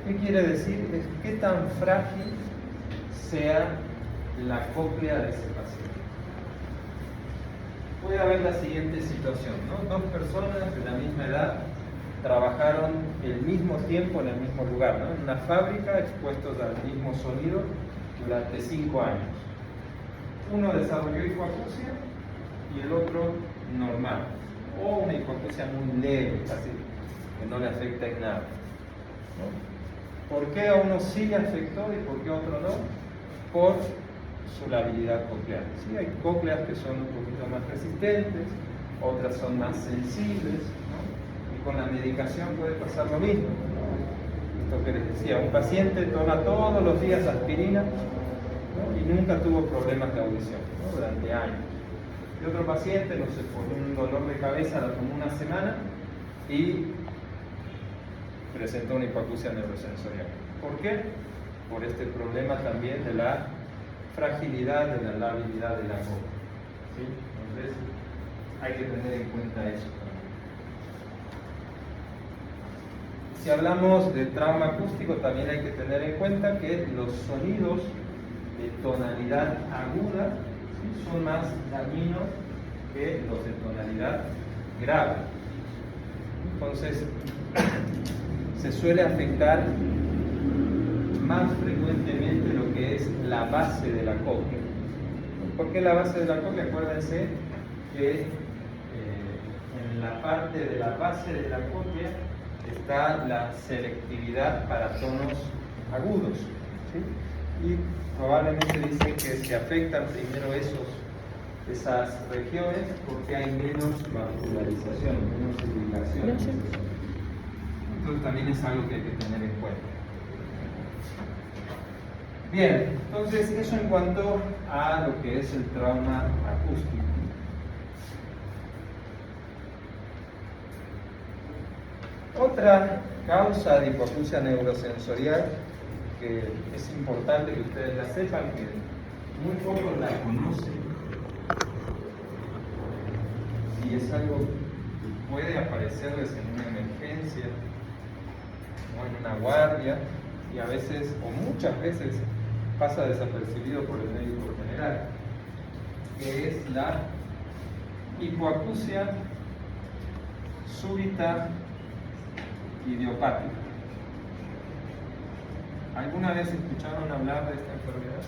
¿Qué quiere decir? Es qué tan frágil sea la cóclea de ese paciente. Puede haber la siguiente situación, ¿no? Dos personas de la misma edad trabajaron el mismo tiempo en el mismo lugar, ¿no? En una fábrica, expuestos al mismo sonido durante 5 años. Uno desarrolló hipoacusia y el otro normal, o una hipoacusia muy leve, casi que no le afecta en nada, ¿no? ¿Por qué a uno sí le afectó y por qué a otro no? Por su labilidad coclear. Sí, hay cócleas que son un poquito más resistentes, otras son más sensibles, ¿no? Y con la medicación puede pasar lo mismo, ¿no? Esto que les decía, un paciente toma todos los días aspirina, ¿no? ¿no? Y nunca tuvo problemas de audición, ¿no? Durante años. Y otro paciente, no sé, por un dolor de cabeza, la tomó una semana y presentó una hipoacusia neurosensorial. ¿Por qué? Por este problema también de la fragilidad de la labilidad de la boca. ¿Sí? Entonces, hay que tener en cuenta eso. Si hablamos de trauma acústico, también hay que tener en cuenta que los sonidos de tonalidad aguda, ¿sí?, son más dañinos que los de tonalidad grave. Entonces, se suele afectar más frecuentemente lo que es la base de la cóclea. ¿Por qué la base de la cóclea? Acuérdense que en la parte de la base de la cóclea está la selectividad para tonos agudos, ¿sí? Y probablemente dicen que se afectan primero esas regiones porque hay menos vascularización, menos irrigación. Entonces también es algo que hay que tener en cuenta. Bien, entonces eso en cuanto a lo que es el trauma acústico. Otra causa de hipoacusia neurosensorial que es importante que ustedes la sepan, que muy pocos la conocen, y es algo que puede aparecerles en una emergencia o en una guardia, y a veces, o muchas veces, pasa desapercibido por el médico general, que es la hipoacusia súbita idiopática. ¿Alguna vez escucharon hablar de esta enfermedad?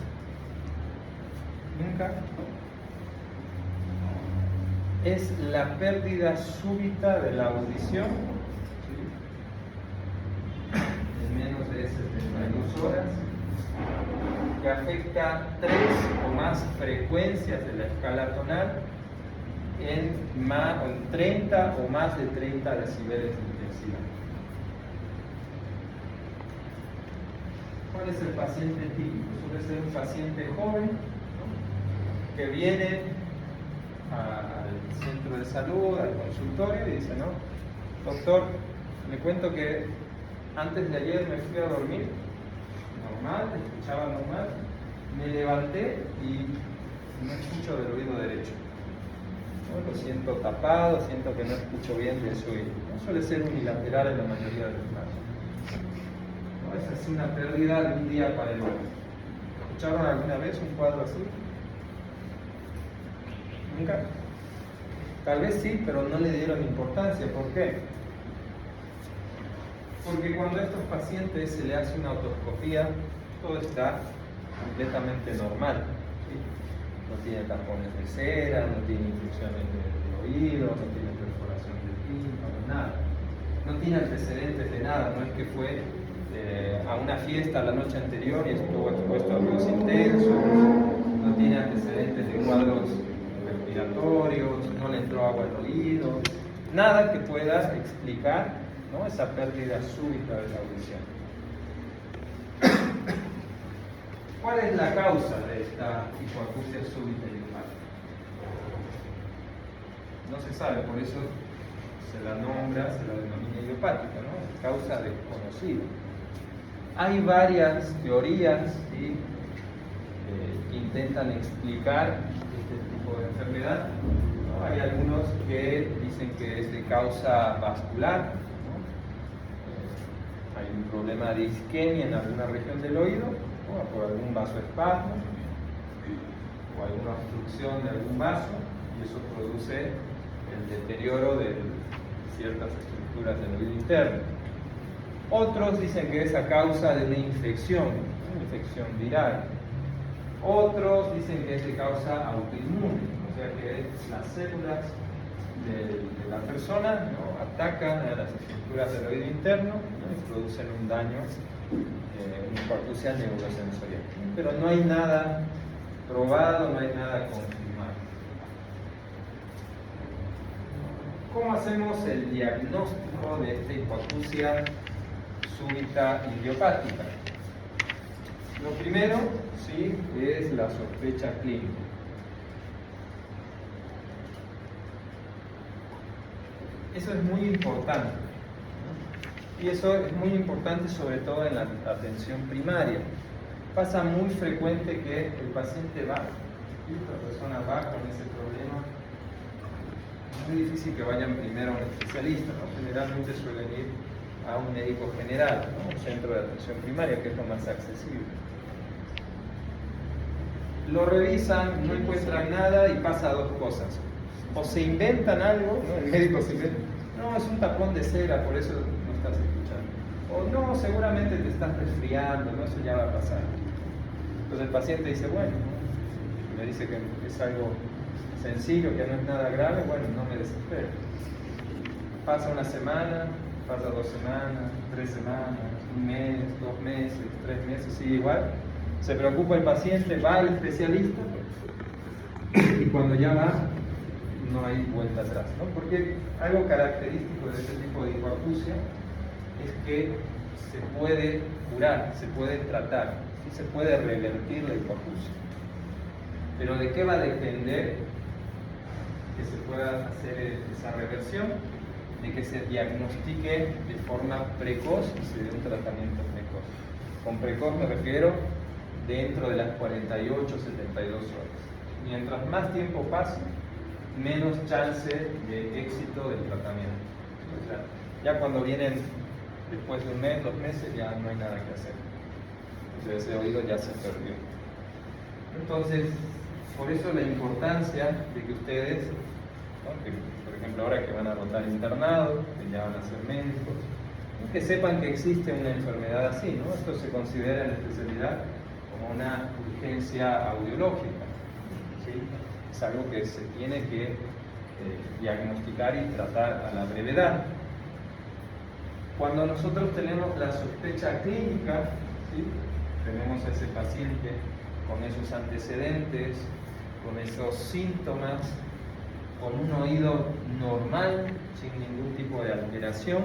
¿Nunca? Es la pérdida súbita de la audición, ¿sí?, en menos de 72 horas, que afecta 3 o más frecuencias de la escala tonal en 30 o más de 30 decibeles de intensidad. ¿Cuál es el paciente típico? Suele ser un paciente joven, ¿no?, que viene al centro de salud, al consultorio, y dice, no, doctor, le cuento que antes de ayer me fui a dormir normal, escuchaba normal, me levanté y no escucho del oído derecho, ¿no? Lo siento tapado, siento que no escucho bien de su oído. No suele ser unilateral en la mayoría de los casos. ¿No? Es así una pérdida de un día para el otro. ¿Escucharon alguna vez un cuadro así? ¿Nunca? Tal vez sí, pero no le dieron importancia. ¿Por qué? Porque cuando a estos pacientes se le hace una otoscopía, todo está completamente normal, ¿sí? No tiene tapones de cera, no tiene infecciones de oído, no tiene perforación del tímpano, nada. No tiene antecedentes de nada, no es que fue a una fiesta la noche anterior y estuvo expuesto a ruidos intensos, no tiene antecedentes de cuadros respiratorios, no le entró agua al oído, nada que pueda explicar, ¿no?, esa pérdida súbita de la audición. ¿Cuál es la causa de esta hipoacusia súbita idiopática? No se sabe, por eso se la denomina idiopática, ¿no? Es causa desconocida. Hay varias teorías, ¿sí?, que intentan explicar este tipo de enfermedad, ¿no? Hay algunos que dicen que es de causa vascular, ¿no? Hay un problema de isquemia en alguna región del oído, ¿no?, por algún vasoespasmo o alguna obstrucción de algún vaso, y eso produce el deterioro de ciertas estructuras del oído interno. Otros dicen que es a causa de una infección viral. Otros dicen que es de causa autoinmune, o sea que las células de la persona, ¿no?, atacan a las estructuras del oído interno, ¿no?, y producen un daño, una hipoacusia neurosensorial. Pero no hay nada probado, no hay nada confirmado. ¿Cómo hacemos el diagnóstico de esta hipoacusia súbita idiopática? Lo primero, ¿sí?, es la sospecha clínica. Eso es muy importante, ¿no? Y eso es muy importante sobre todo en la atención primaria. Pasa muy frecuente que el paciente va, y esta persona va con ese problema. Es muy difícil que vayan primero a un especialista, ¿no? Generalmente suelen ir a un médico general, ¿no?, un centro de atención primaria, que es lo más accesible. Lo revisan, no encuentran nada y pasa dos cosas. O se inventan algo, ¿no? El médico se inventa, no, es un tapón de cera, por eso no estás escuchando. O no, seguramente te estás resfriando, ¿no? Eso ya va a pasar. Entonces el paciente dice, bueno, ¿no?, me dice que es algo sencillo, que no es nada grave, bueno, no me desespero. Pasa una semana, pasa 2 semanas, 3 semanas, 1 mes, 2 meses, 3 meses, sigue igual. Se preocupa el paciente, va al especialista y cuando ya va, no hay vuelta atrás, ¿no? Porque algo característico de este tipo de hipoacusia es que se puede curar, se puede tratar, ¿sí? Se puede revertir la hipoacusia. Pero ¿de qué va a depender que se pueda hacer esa reversión? De que se diagnostique de forma precoz y se dé un tratamiento precoz. Con precoz me refiero dentro de las 48, 72 horas. Mientras más tiempo pase, menos chance de éxito del tratamiento. O sea, ya cuando vienen después de 1 mes, 2 meses, ya no hay nada que hacer. O sea, ese oído ya se perdió. Entonces, por eso la importancia de que ustedes, ¿no?, que, por ejemplo, ahora que van a rotar internado, que ya van a ser médicos, que sepan que existe una enfermedad así, ¿no? Esto se considera en la especialidad como una urgencia audiológica, ¿sí? Es algo que se tiene que diagnosticar y tratar a la brevedad. Cuando nosotros tenemos la sospecha clínica, ¿sí?, tenemos a ese paciente con esos antecedentes, con esos síntomas, con un oído normal, sin ningún tipo de alteración,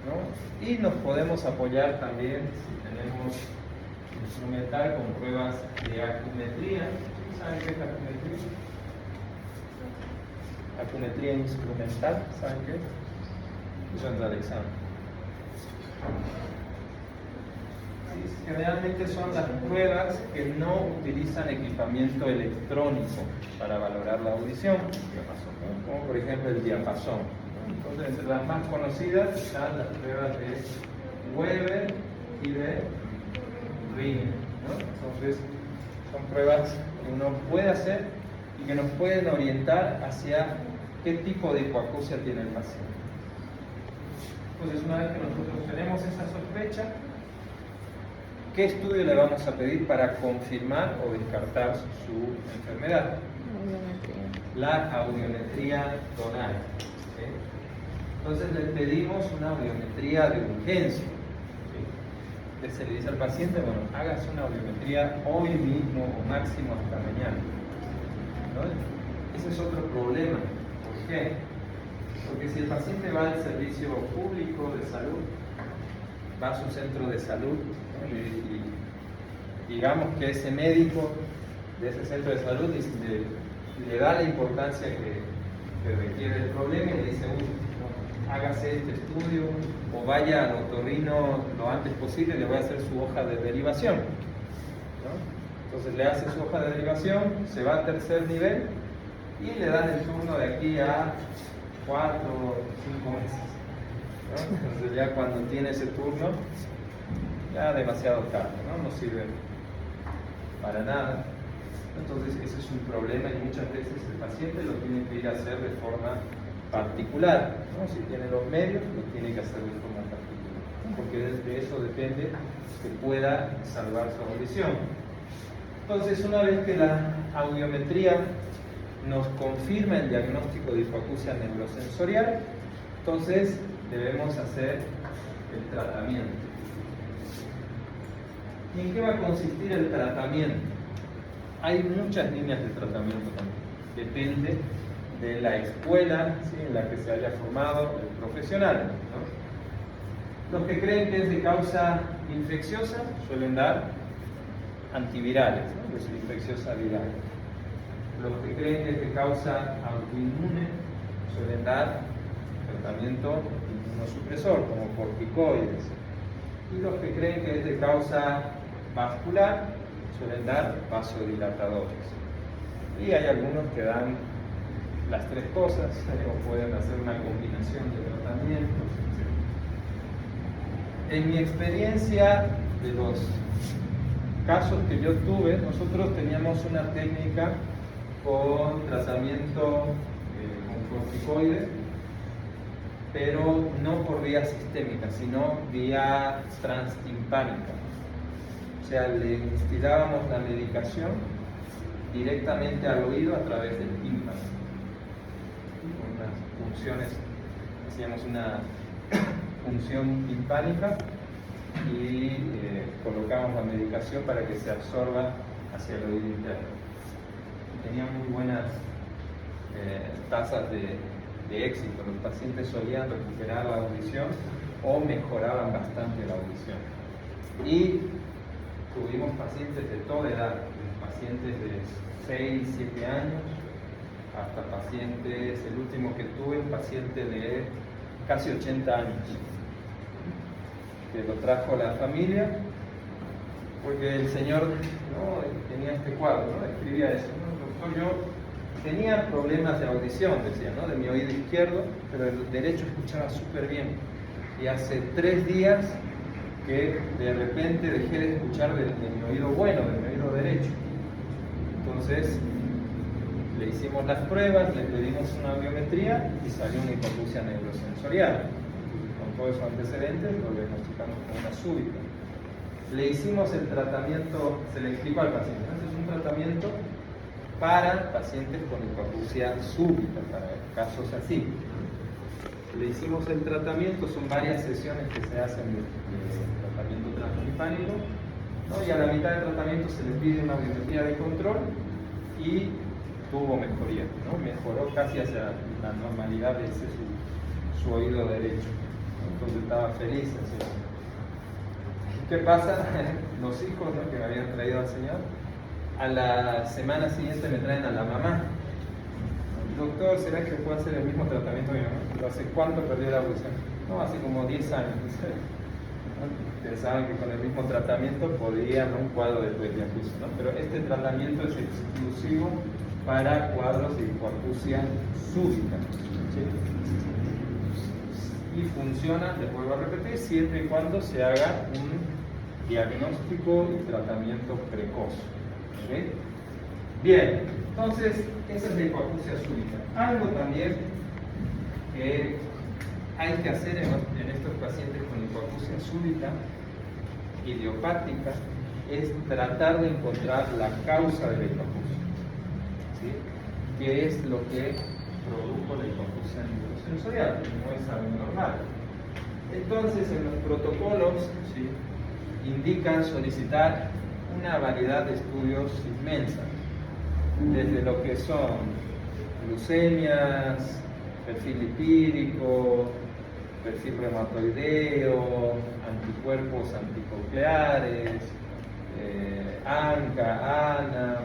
¿no? Y nos podemos apoyar también, si tenemos instrumental, con pruebas de acumetría. ¿Saben qué es la acumetría? Acumetría instrumental, ¿saben qué? Eso entra al examen. Sí, generalmente son las pruebas que no utilizan equipamiento electrónico para valorar la audición, como por ejemplo el diapasón. Entonces, entre las más conocidas están las pruebas de Weber y de Ring, ¿no? Entonces, son pruebas que uno puede hacer y que nos pueden orientar hacia qué tipo de hipoacusia tiene el paciente. Entonces, una vez que nosotros tenemos esa sospecha, ¿qué estudio le vamos a pedir para confirmar o descartar su enfermedad? La audiometría tonal. ¿Sí? Entonces le pedimos una audiometría de urgencia. ¿Sí? Se le dice al paciente, bueno, hágase una audiometría hoy mismo o máximo hasta mañana. ¿No? Ese es otro problema. ¿Por qué? Porque si el paciente va al servicio público de salud, va a su centro de salud, ¿no?, y digamos que ese médico de ese centro de salud le da la importancia que requiere el problema y le dice, no, hágase este estudio o vaya al otorrino lo antes posible, le voy a hacer su hoja de derivación, ¿no? Entonces le hace su hoja de derivación, se va a 3er nivel y le dan el turno de aquí a 4 o 5 meses, ¿no? Entonces ya cuando tiene ese turno, ya demasiado tarde, ¿no? No sirve para nada. Entonces ese es un problema y muchas veces el paciente lo tiene que ir a hacer de forma particular, ¿no? Si tiene los medios, lo tiene que hacer de forma particular, ¿no? Porque de eso depende que pueda salvar su audición. Entonces, una vez que la audiometría nos confirma el diagnóstico de hipoacusia neurosensorial, entonces debemos hacer el tratamiento. ¿Y en qué va a consistir el tratamiento? Hay muchas líneas de tratamiento también. Depende de la escuela, ¿sí?, en la que se haya formado el profesional, ¿no? Los que creen que es de causa infecciosa suelen dar antivirales, ¿no? De su infecciosa viral. Los que creen que es de causa autoinmune suelen dar tratamiento inmunosupresor, como corticoides. Y los que creen que es de causa vascular suelen dar vasodilatadores. Y hay algunos que dan las tres cosas, o pueden hacer una combinación de tratamientos. En mi experiencia de los casos que yo tuve, nosotros teníamos una técnica con tratamiento con corticoides, pero no por vía sistémica, sino vía transtimpánica. O sea, le instilábamos la medicación directamente al oído a través del tímpano. Con unas funciones, hacíamos una función timpánica y colocamos la medicación para que se absorba hacia el oído interno. Tenía muy buenas tasas de éxito. Los pacientes solían recuperar la audición o mejoraban bastante la audición. Y tuvimos pacientes de toda edad, pacientes de 6, 7 años, hasta pacientes, el último que tuve, un paciente de casi 80 años, que lo trajo la familia, porque el señor tenía este cuadro, ¿no? Escribía eso, ¿no? Doctor, yo tenía problemas de audición, decía, ¿no? De mi oído izquierdo, pero el derecho escuchaba súper bien. Y hace 3 días que de repente dejé de escuchar de mi oído bueno, de mi oído derecho. Entonces le hicimos las pruebas, le pedimos una audiometría y salió una hipoacusia neurosensorial. Con todos esos antecedentes lo diagnosticamos como una súbita. Le hicimos el tratamiento, se le explicó al paciente, ¿no? Es un tratamiento para pacientes con hipoacusia súbita, para casos así. Le hicimos el tratamiento, son varias sesiones que se hacen de tratamiento transtimpánico, ¿no? Y a la mitad del tratamiento se le pide una audiometría de control y tuvo mejoría, ¿no? Mejoró casi hacia la normalidad de ese su oído derecho, ¿no? Entonces estaba feliz. Así. ¿Qué pasa? Los hijos, ¿no? Que me habían traído al señor, a la semana siguiente me traen a la mamá. Doctor, ¿será que puedo hacer el mismo tratamiento de mi mamá? ¿Hace cuánto perdió la audición? No, hace como 10 años. Pensaban que con el mismo tratamiento podían un cuadro de presbiacusia, ¿no? Pero este tratamiento es exclusivo para cuadros de hipoacusia súbita, ¿sí? Y funciona, les vuelvo a repetir, siempre y cuando se haga un diagnóstico y tratamiento precoz. ¿Okay? Bien, entonces esa es la hipoacusia súbita. Algo también que hay que hacer en estos pacientes con hipoacusia súbita idiopática es tratar de encontrar la causa de la hipoacusia, ¿sí? ¿Qué es lo que produjo la hipoacusia neurosensorial? No es algo normal. Entonces, en los protocolos, ¿sí?, indican solicitar una variedad de estudios inmensa, desde lo que son glucemias, perfil lipídico, perfil reumatoideo, anticuerpos anticocleares, ANCA, ANA,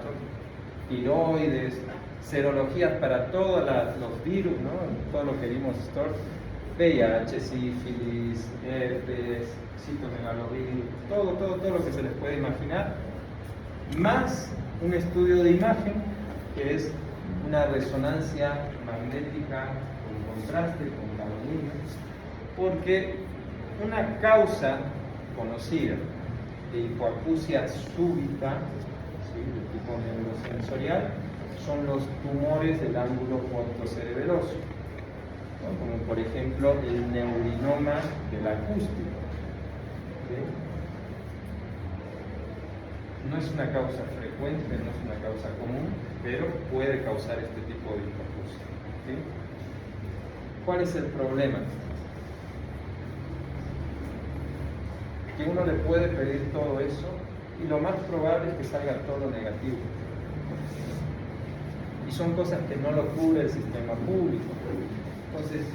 tiroides, serologías para todos los virus, ¿no? Todo lo que vimos, VIH, sífilis, herpes, citomegalovirus, todo lo que se les puede imaginar, más un estudio de imagen que es una resonancia magnética con contraste, con galvanio, porque una causa conocida de hipoacusia súbita, ¿sí?, de tipo neurosensorial, son los tumores del ángulo puertocerebeloso, ¿no? Como por ejemplo el neurinoma del acústico, ¿sí? No es una causa frecuente, no es una causa común, pero puede causar este tipo de hipoacusia, ¿sí? ¿Cuál es el problema? Que uno le puede pedir todo eso y lo más probable es que salga todo negativo. Y son cosas que no lo cubre el sistema público. Entonces,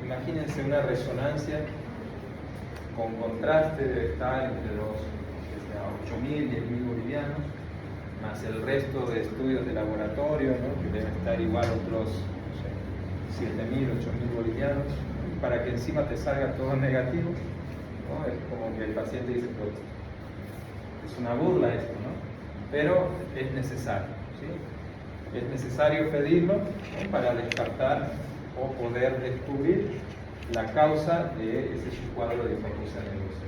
imagínense una resonancia con contraste, debe estar entre los sea, 8.000, 10.000 bolivianos, más el resto de estudios de laboratorio, ¿no? Que deben estar igual otros, no sé, 7.000, 8.000 bolivianos, para que encima te salga todo negativo, ¿no? Es como que el paciente dice, pues, es una burla esto, ¿no? Pero es necesario, ¿sí? Es necesario pedirlo, ¿no? Para descartar o poder descubrir la causa de ese cuadro de hipoacusia nerviosa.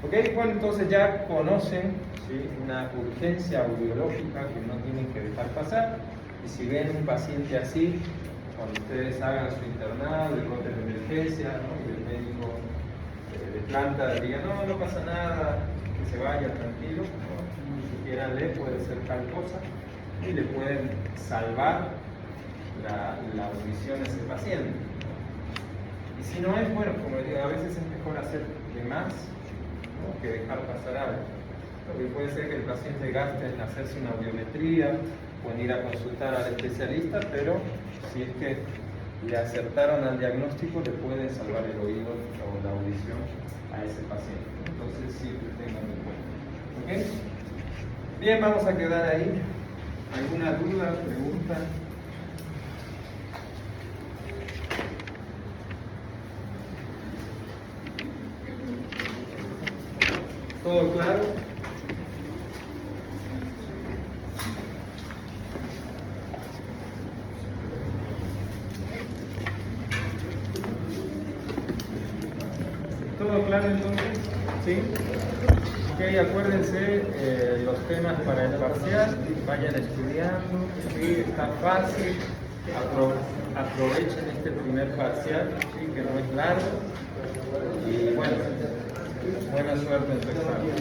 ¿Ok? Bueno, entonces ya conocen, ¿sí? Una urgencia audiológica que no tienen que dejar pasar, y si ven un paciente así, cuando ustedes hagan su internado, el corte de emergencia, ¿no? Y el médico de planta diga, no, no pasa nada, que se vaya tranquilo, ¿no? Ni siquiera le puede ser tal cosa, y le pueden salvar la audición a ese paciente. Y si no es, bueno, como digo, a veces es mejor hacer de más, ¿no? Que dejar pasar algo. Porque puede ser que el paciente gaste en hacerse una audiometría o en ir a consultar al especialista, pero si es que le acertaron al diagnóstico, le pueden salvar el oído o la audición a ese paciente. Entonces siempre tengan en cuenta. ¿Ok? Bien, vamos a quedar ahí. ¿Alguna duda, pregunta? ¿Todo claro? ¿Todo claro entonces? ¿Sí? Ok, acuérdense los temas para el parcial, vayan estudiando, ¿sí? Está fácil, aprovechen este primer parcial, ¿sí? Que no es largo, y bueno, buena suerte en su examen.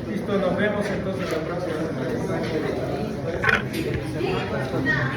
Listo, nos vemos entonces la próxima semana.